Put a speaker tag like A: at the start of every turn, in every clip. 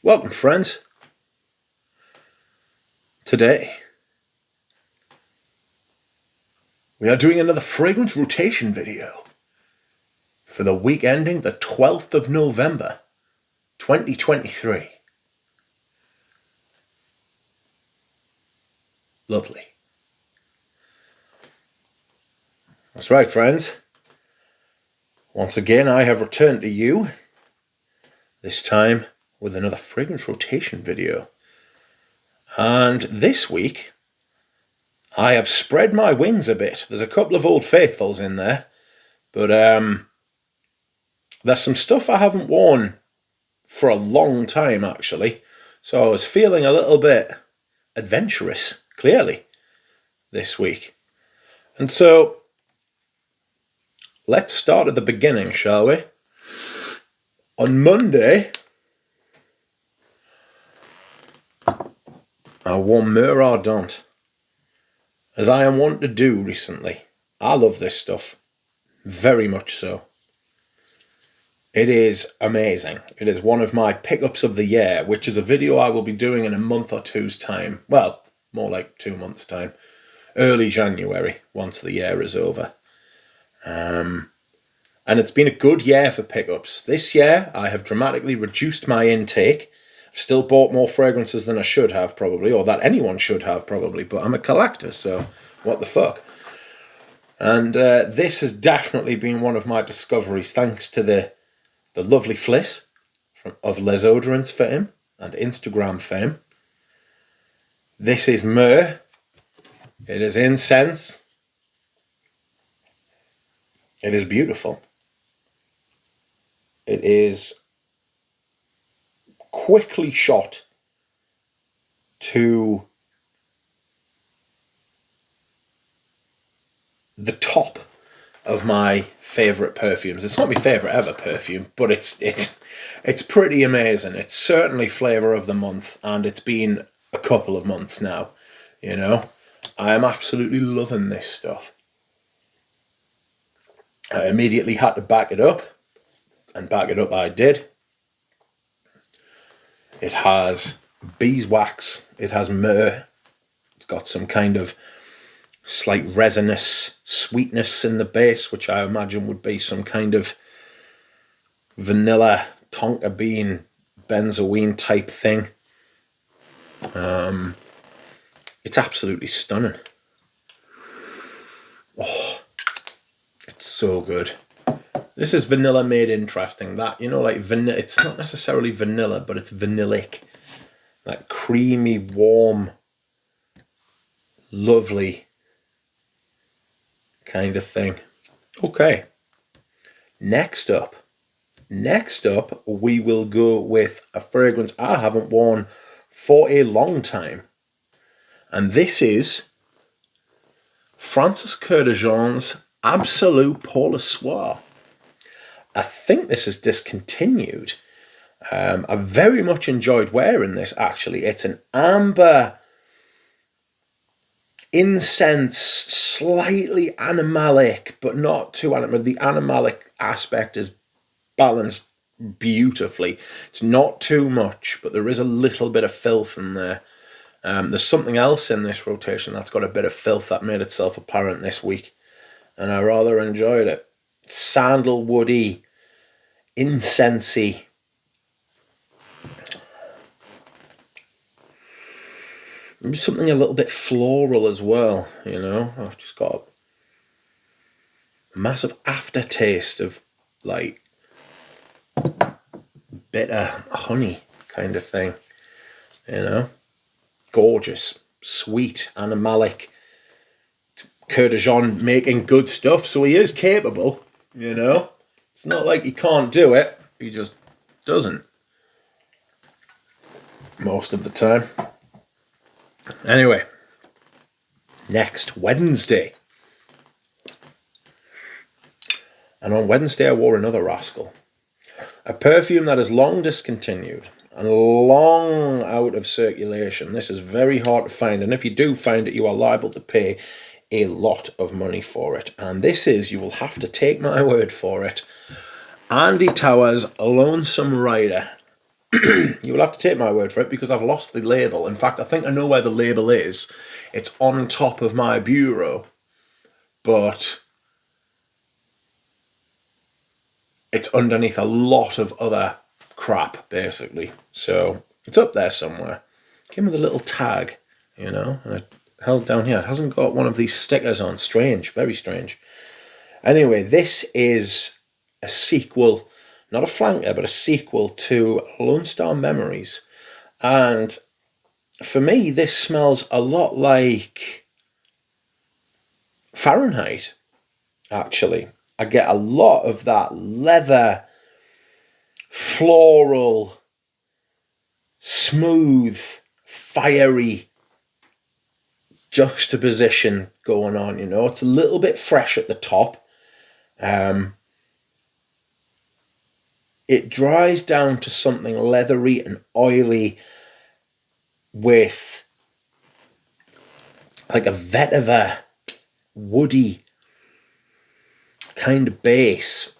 A: Welcome, friends. Today, we are doing another fragrance rotation video for the week ending the 12th of November, 2023. Lovely. That's right, friends. Once again, I have returned to you, this time with another fragrance rotation video. And this week, I have spread my wings a bit. There's a couple of Old Faithfuls in there, but there's some stuff I haven't worn for a long time, actually. So I was feeling a little bit adventurous, clearly, this week. And so, let's start at the beginning, shall we? On Monday, I wore Mur Ardente, as I am wont to do recently. I love this stuff, very much so. It is amazing. It is one of my pickups of the year, which is a video I will be doing in a month or two's time. Well, more like 2 months' time. Early January, once the year is over. And it's been a good year for pickups. This year, I have dramatically reduced my intake. I've still bought more fragrances than I should have, probably, or that anyone should have, probably, but I'm a collector, so what the fuck. And this has definitely been one of my discoveries, thanks to the lovely Fliss of Les Odorants fame and Instagram fame. This is Mur. It is incense. It is beautiful. It is quickly shot to the top of my favourite perfumes. It's not my favourite ever perfume, but it's pretty amazing. It's certainly flavour of the month, and it's been a couple of months now, you know. I am absolutely loving this stuff. I immediately had to back it up, and back it up I did. It has beeswax, it has myrrh, it's got some kind of slight resinous sweetness in the base, which I imagine would be some kind of vanilla tonka bean benzoin type thing. It's absolutely stunning. Oh, it's so good. This is vanilla made interesting. That, you know, like vanilla. It's not necessarily vanilla, but it's vanillic. That creamy, warm, lovely kind of thing. Okay. Next up, we will go with a fragrance I haven't worn for a long time. And this is Francis Kurkdjian's Absolute Pour Le Soir. I think this is discontinued. I very much enjoyed wearing this, actually. It's an amber incense, slightly animalic, but not too animalic. The animalic aspect is balanced beautifully. It's not too much, but there is a little bit of filth in there. There's something else in this rotation that's got a bit of filth that made itself apparent this week, and I rather enjoyed it. Sandalwoody, incensey. Maybe something a little bit floral as well, you know. I've just got a massive aftertaste of like bitter honey kind of thing, you know. Gorgeous, sweet, animalic. Kurkdjian making good stuff, so he is capable, you know. It's not like he can't do it, he just doesn't. Most of the time. Anyway, next, Wednesday. And on Wednesday I wore another rascal. A perfume that is long discontinued and long out of circulation. This is very hard to find, and if you do find it, you are liable to pay a lot of money for it. And this is, you will have to take my word for it, Andy Towers' Lonesome Rider. You will have to take my word for it because I've lost the label. In fact, I think I know where the label is. It's on top of my bureau, but it's underneath a lot of other crap, basically. So it's up there somewhere. Came with a little tag, and I held down here. It hasn't got one of these stickers on. Strange, very strange. Anyway, this is a sequel, not a flanker, but a sequel to Lone Star Memories. And for me, this smells a lot like Fahrenheit, actually. I get a lot of that leather, floral, smooth, fiery juxtaposition going on, It's a little bit fresh at the top. It dries down to something leathery and oily with like a vetiver, woody kind of base.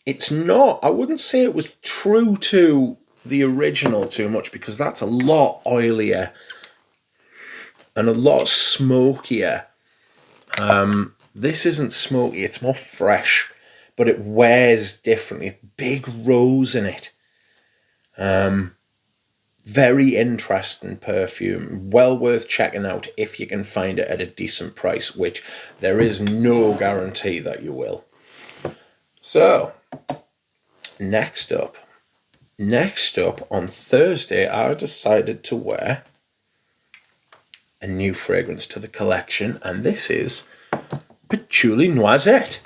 A: It's not, I wouldn't say it was true to the original too much because that's a lot oilier and a lot smokier. This isn't smoky, it's more fresh, but it wears differently. It's big rose in it. Very interesting perfume. Well worth checking out if you can find it at a decent price, which there is no guarantee that you will. So, next up on Thursday, I decided to wear a new fragrance to the collection, and this is Patchouli Noisette.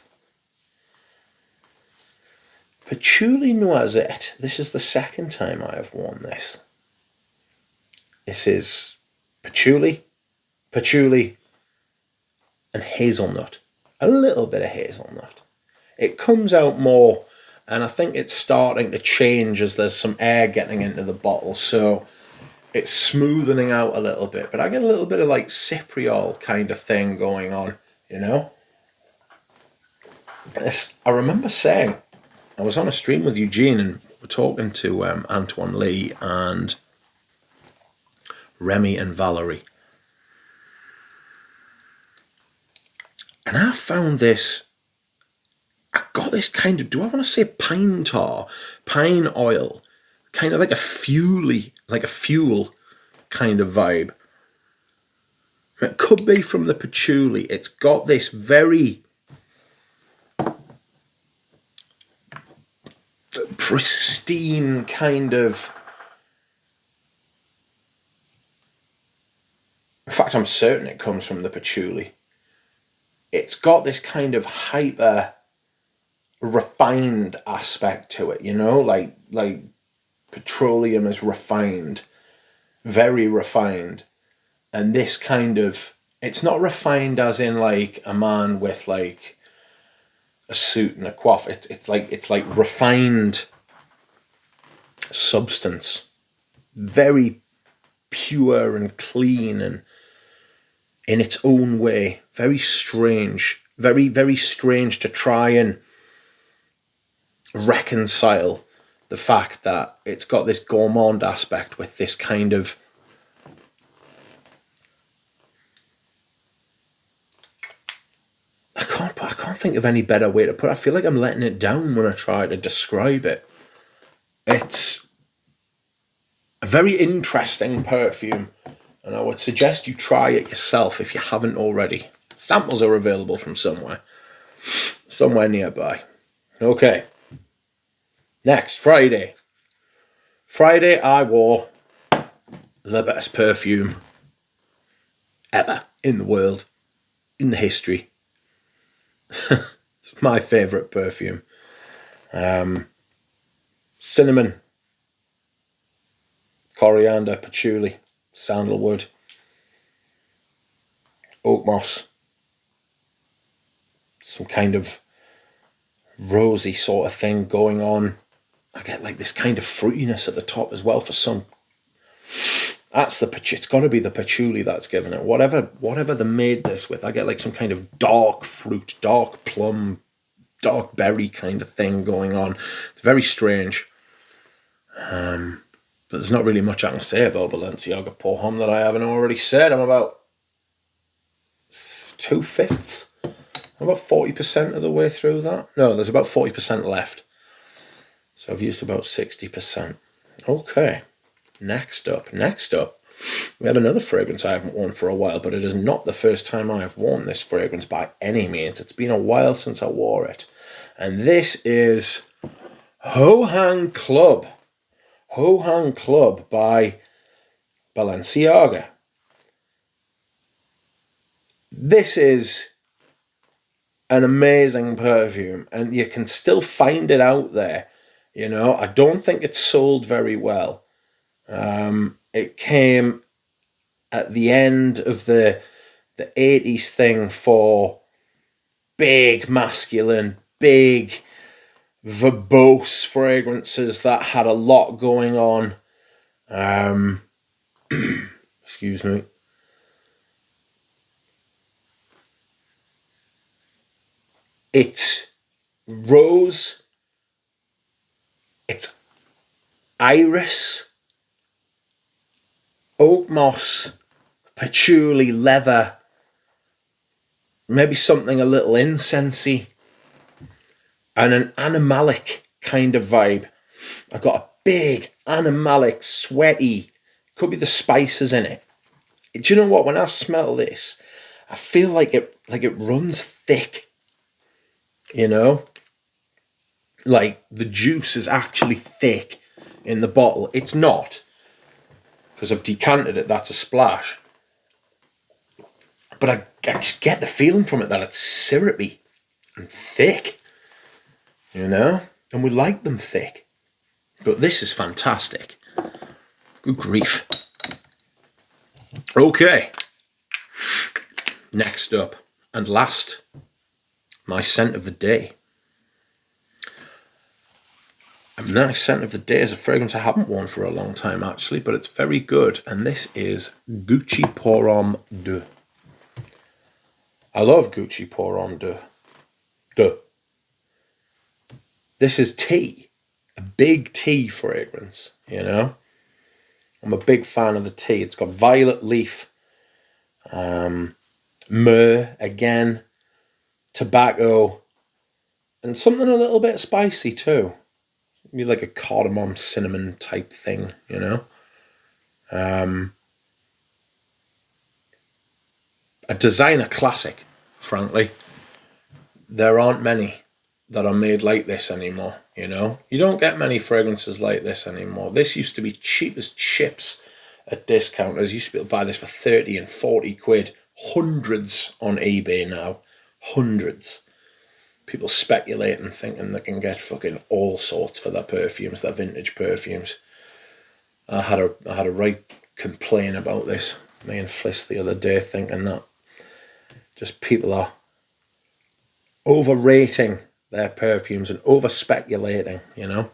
A: Patchouli Noisette. This is the second time I have worn this. This is patchouli, and hazelnut. A little bit of hazelnut. It comes out more, and I think it's starting to change as there's some air getting into the bottle, so it's smoothening out a little bit. But I get a little bit of like cypriol kind of thing going on, I remember saying, I was on a stream with Eugene and we're talking to Antoine Lee and Remy and Valerie. And I found this, I got this kind of, do I want to say pine tar, pine oil, kind of like a fuel kind of vibe. It could be from the patchouli. It's got this very pristine kind of, in fact I'm certain it comes from the patchouli. It's got this kind of hyper refined aspect to it, like petroleum is refined, very refined. And this kind of, it's not refined as in like a man with like a suit and a coif. It's like refined substance, very pure and clean and in its own way, very strange, very, very strange to try and reconcile the fact that it's got this gourmand aspect with this kind of I can't think of any better way to put it. I feel like I'm letting it down when I try to describe it. It's a very interesting perfume, and I would suggest you try it yourself if you haven't already. Samples are available from somewhere nearby. Okay. Next, Friday. Friday, I wore the best perfume ever in the world, in the history. It's my favourite perfume. Cinnamon, coriander, patchouli, sandalwood, oak moss, some kind of rosy sort of thing going on. I get like this kind of fruitiness at the top as well for some. That's it's got to be the patchouli that's given it. Whatever they made this with, I get like some kind of dark fruit, dark plum, dark berry kind of thing going on. It's very strange. But there's not really much I can say about Balenciaga Pour Homme that I haven't already said. I'm about 2/5. I'm about 40% of the way through that. No, there's about 40% left. So I've used about 60%. Okay, next up, we have another fragrance I haven't worn for a while, but it is not the first time I have worn this fragrance by any means. It's been a while since I wore it. And this is Ho Hang Club. Ho Hang Club by Balenciaga. This is an amazing perfume, and you can still find it out there. You know, I don't think it's sold very well. It came at the end of the 80s thing for big, masculine, big, verbose fragrances that had a lot going on. Excuse me. It's rose, it's iris, oak moss, patchouli, leather, maybe something a little incensey, and an animalic kind of vibe. I've got a big animalic, sweaty, could be the spices in it. Do you know what? When I smell this, I feel like it runs thick. You know? Like the juice is actually thick in the bottle. It's not, because I've decanted it, that's a splash. But I just get the feeling from it that it's syrupy and thick. You know? And we like them thick. But this is fantastic. Good grief. Okay. Next up and last, my scent of the day. And my scent of the day is a fragrance I haven't worn for a long time actually, but it's very good. And this is Gucci Pour Homme 2. I love Gucci Pour Homme 2. This is tea. A big tea fragrance, you know. I'm a big fan of the tea. It's got violet leaf, myrrh again, tobacco, and something a little bit spicy too. Maybe like a cardamom cinnamon type thing, you know. A designer classic, frankly. There aren't many that are made like this anymore, you know. You don't get many fragrances like this anymore. This used to be cheap as chips at discounters. You used to be able to buy this for 30 and 40 quid. Hundreds on eBay now. Hundreds. People speculating, thinking they can get fucking all sorts for their perfumes, their vintage perfumes. I had a right complaint about this, me and Fliss the other day, thinking that just people are overrating their perfumes and over speculating, you know,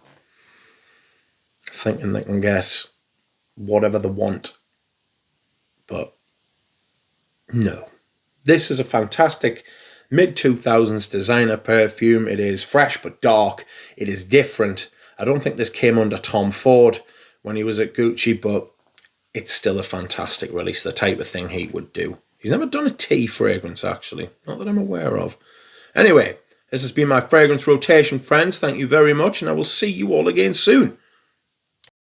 A: thinking they can get whatever they want. But no, this is a fantastic mid-2000s designer perfume. It is fresh but dark. It is different. I don't think this came under Tom Ford when he was at Gucci, but it's still a fantastic release, the type of thing he would do. He's never done a tea fragrance, actually, not that I'm aware of. Anyway, this has been my fragrance rotation, friends. Thank you very much, and I will see you all again soon.